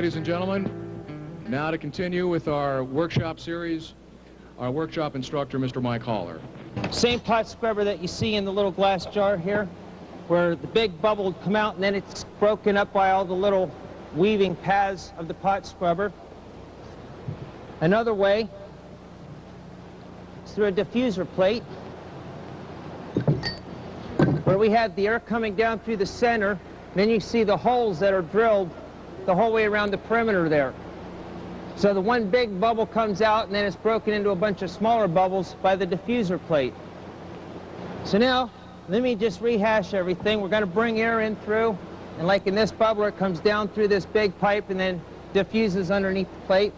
ladies and gentlemen. Now to continue with our workshop series, our workshop instructor, Mr. Mike Haller. Same pot scrubber that you see in the little glass jar here, where the big bubble would come out and then it's broken up by all the little weaving paths of the pot scrubber. Another way is through a diffuser plate, where we have the air coming down through the center, and then you see the holes that are drilled the whole way around the perimeter there. So the one big bubble comes out and then it's broken into a bunch of smaller bubbles by the diffuser plate. So now, let me just rehash everything. We're going to bring air in through, and like in this bubbler, it comes down through this big pipe and then diffuses underneath the plate.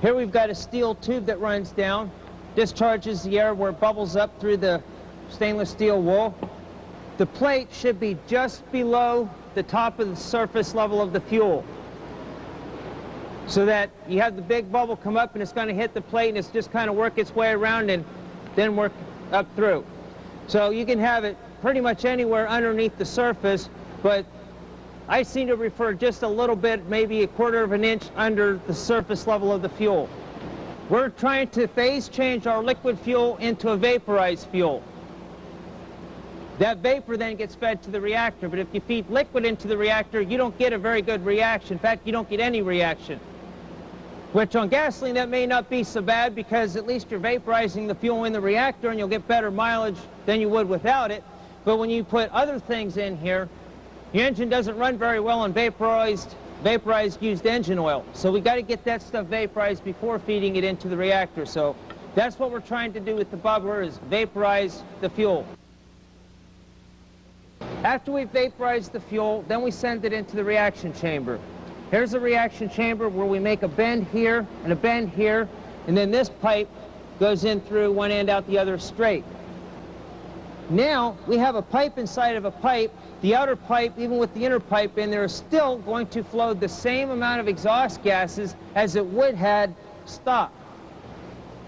Here we've got a steel tube that runs down, discharges the air where it bubbles up through the stainless steel wool. The plate should be just below the top of the surface level of the fuel, so that you have the big bubble come up and it's going to hit the plate and it's just kind of work its way around and then work up through. So you can have it pretty much anywhere underneath the surface, but I seem to refer just a little bit, maybe a quarter of an inch under the surface level of the fuel. We're trying to phase change our liquid fuel into a vaporized fuel. That vapor then gets fed to the reactor, but if you feed liquid into the reactor, you don't get a very good reaction. In fact, you don't get any reaction. Which on gasoline, that may not be so bad, because at least you're vaporizing the fuel in the reactor and you'll get better mileage than you would without it. But when you put other things in here, your engine doesn't run very well on vaporized used engine oil. So we got to get that stuff vaporized before feeding it into the reactor. So that's what we're trying to do with the bubbler, is vaporize the fuel. After we've vaporized the fuel, then we send it into the reaction chamber. Here's a reaction chamber where we make a bend here and a bend here, and then this pipe goes in through one end, out the other straight. Now we have a pipe inside of a pipe. The outer pipe, even with the inner pipe in there, is still going to flow the same amount of exhaust gases as it would had stock.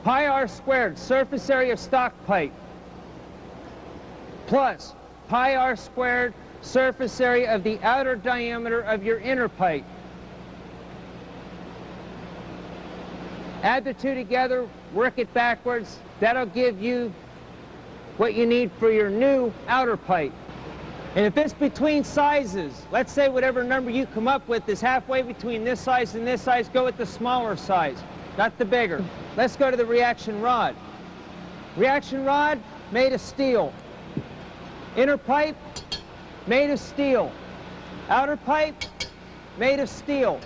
Pi r squared, surface area of stock pipe, plus pi r squared, surface area of the outer diameter of your inner pipe. Add the two together, work it backwards. That'll give you what you need for your new outer pipe. And if it's between sizes, let's say whatever number you come up with is halfway between this size and this size, go with the smaller size, not the bigger. Let's go to the reaction rod. Reaction rod made of steel. Inner pipe, made of steel. Outer pipe, made of steel.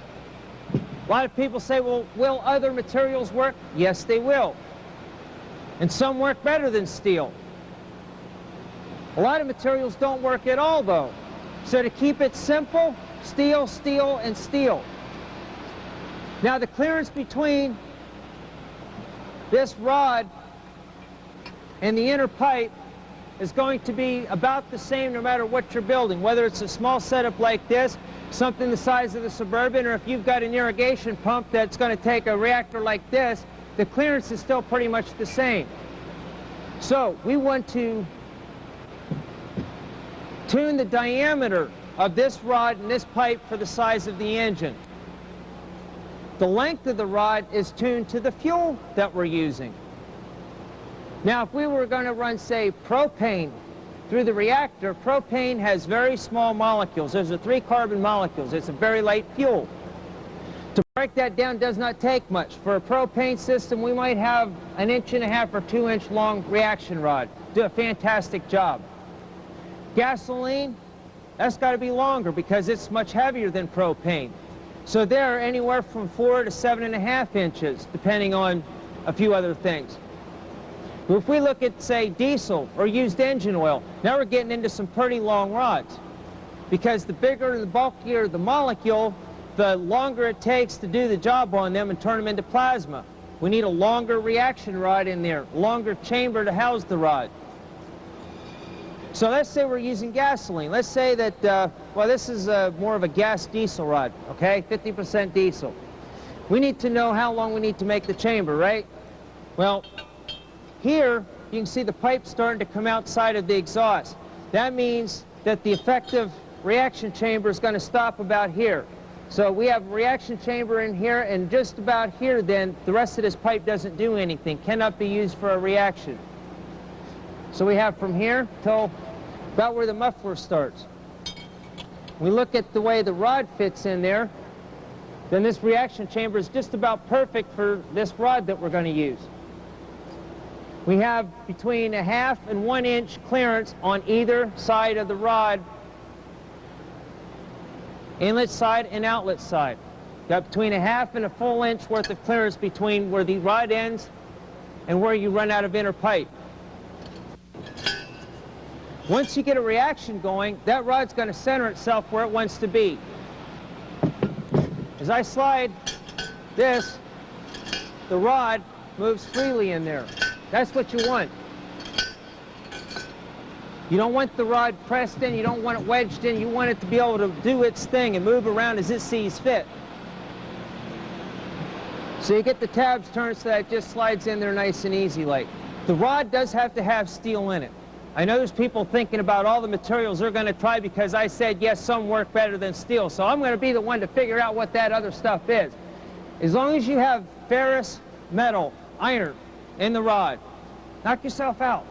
A lot of people say, well, will other materials work? Yes, they will. And some work better than steel. A lot of materials don't work at all, though. So to keep it simple, steel, steel, and steel. Now the clearance between this rod and the inner pipe is going to be about the same no matter what you're building, whether it's a small setup like this, something the size of the Suburban, or if you've got an irrigation pump that's going to take a reactor like this, the clearance is still pretty much the same. So we want to tune the diameter of this rod and this pipe for the size of the engine. The length of the rod is tuned to the fuel that we're using. Now, if we were going to run, say, propane through the reactor, propane has very small molecules. Those are 3 carbon molecules. It's a very light fuel. To break that down does not take much. For a propane system, we might have 1.5 inch or 2 inch long reaction rod. Do a fantastic job. Gasoline, that's got to be longer because it's much heavier than propane. So they're anywhere from 4 to 7.5 inches, depending on a few other things. If we look at, say, diesel or used engine oil, now we're getting into some pretty long rods, because the bigger and the bulkier the molecule, the longer it takes to do the job on them and turn them into plasma. We need a longer reaction rod in there, longer chamber to house the rod. So let's say we're using gasoline. Let's say that, well, this is more of a gas diesel rod, okay, 50% diesel. We need to know how long we need to make the chamber, right? Well, here you can see the pipe starting to come outside of the exhaust. That means that the effective reaction chamber is going to stop about here. So we have a reaction chamber in here, and just about here then, the rest of this pipe doesn't do anything, cannot be used for a reaction. So we have from here till about where the muffler starts. We look at the way the rod fits in there, then this reaction chamber is just about perfect for this rod that we're going to use. We have between 1/2 and 1 inch clearance on either side of the rod, inlet side and outlet side. Got between 1/2 and a full inch worth of clearance between where the rod ends and where you run out of inner pipe. Once you get a reaction going, that rod's going to center itself where it wants to be. As I slide this, the rod moves freely in there. That's what you want. You don't want the rod pressed in, you don't want it wedged in, you want it to be able to do its thing and move around as it sees fit. So you get the tabs turned so that it just slides in there nice and easy like. The rod does have to have steel in it. I know there's people thinking about all the materials they're going to try because I said, yes, some work better than steel. So I'm going to be the one to figure out what that other stuff is. As long as you have ferrous, metal, iron in the rod, knock yourself out.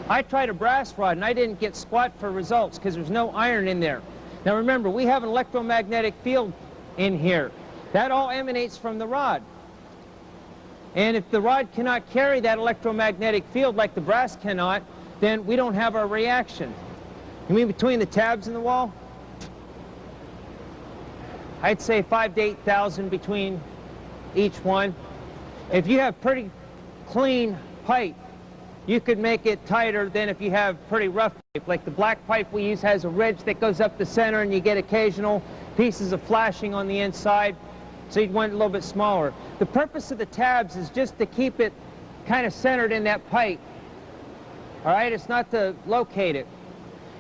I tried a brass rod and I didn't get squat for results because there's no iron in there. Now remember, we have an electromagnetic field in here. That all emanates from the rod. And if the rod cannot carry that electromagnetic field like the brass cannot, then we don't have our reaction. You mean between the tabs in the wall? I'd say 5,000 to 8,000 between each one. If you have pretty clean pipe, you could make it tighter than if you have pretty rough pipe. Like the black pipe we use has a ridge that goes up the center and you get occasional pieces of flashing on the inside. So you'd want it a little bit smaller. The purpose of the tabs is just to keep it kind of centered in that pipe. All right, it's not to locate it.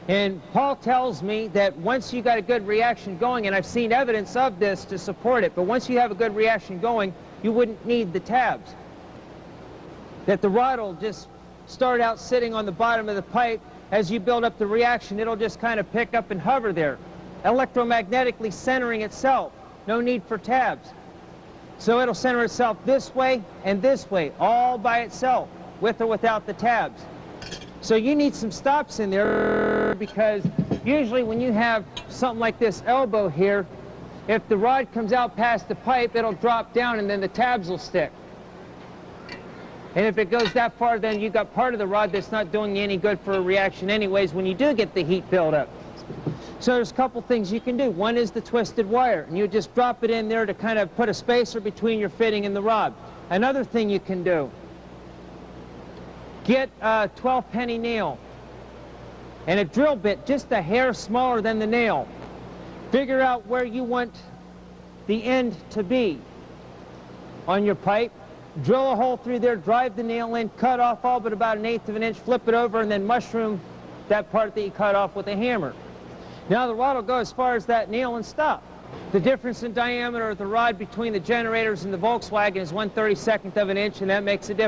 And Paul tells me that once you got a good reaction going, and I've seen evidence of this to support it, but once you have a good reaction going, you wouldn't need the tabs. That the rod will just start out sitting on the bottom of the pipe. As you build up the reaction, it'll just kind of pick up and hover there, electromagnetically centering itself. No need for tabs. So it'll center itself this way and this way, all by itself, with or without the tabs. So you need some stops in there because usually when you have something like this elbow here, if the rod comes out past the pipe, it'll drop down and then the tabs will stick. And if it goes that far, then you've got part of the rod that's not doing you any good for a reaction anyways when you do get the heat buildup. So there's a couple things you can do. One is the twisted wire, and you just drop it in there to kind of put a spacer between your fitting and the rod. Another thing you can do, get a 12-penny nail and a drill bit just a hair smaller than the nail. Figure out where you want the end to be on your pipe. Drill a hole through there, drive the nail in, cut off all but about 1/8 of an inch, flip it over, and then mushroom that part that you cut off with a hammer. Now the rod will go as far as that nail and stop. The difference in diameter of the rod between the generators and the Volkswagen is 1/32 of an inch, and that makes a difference.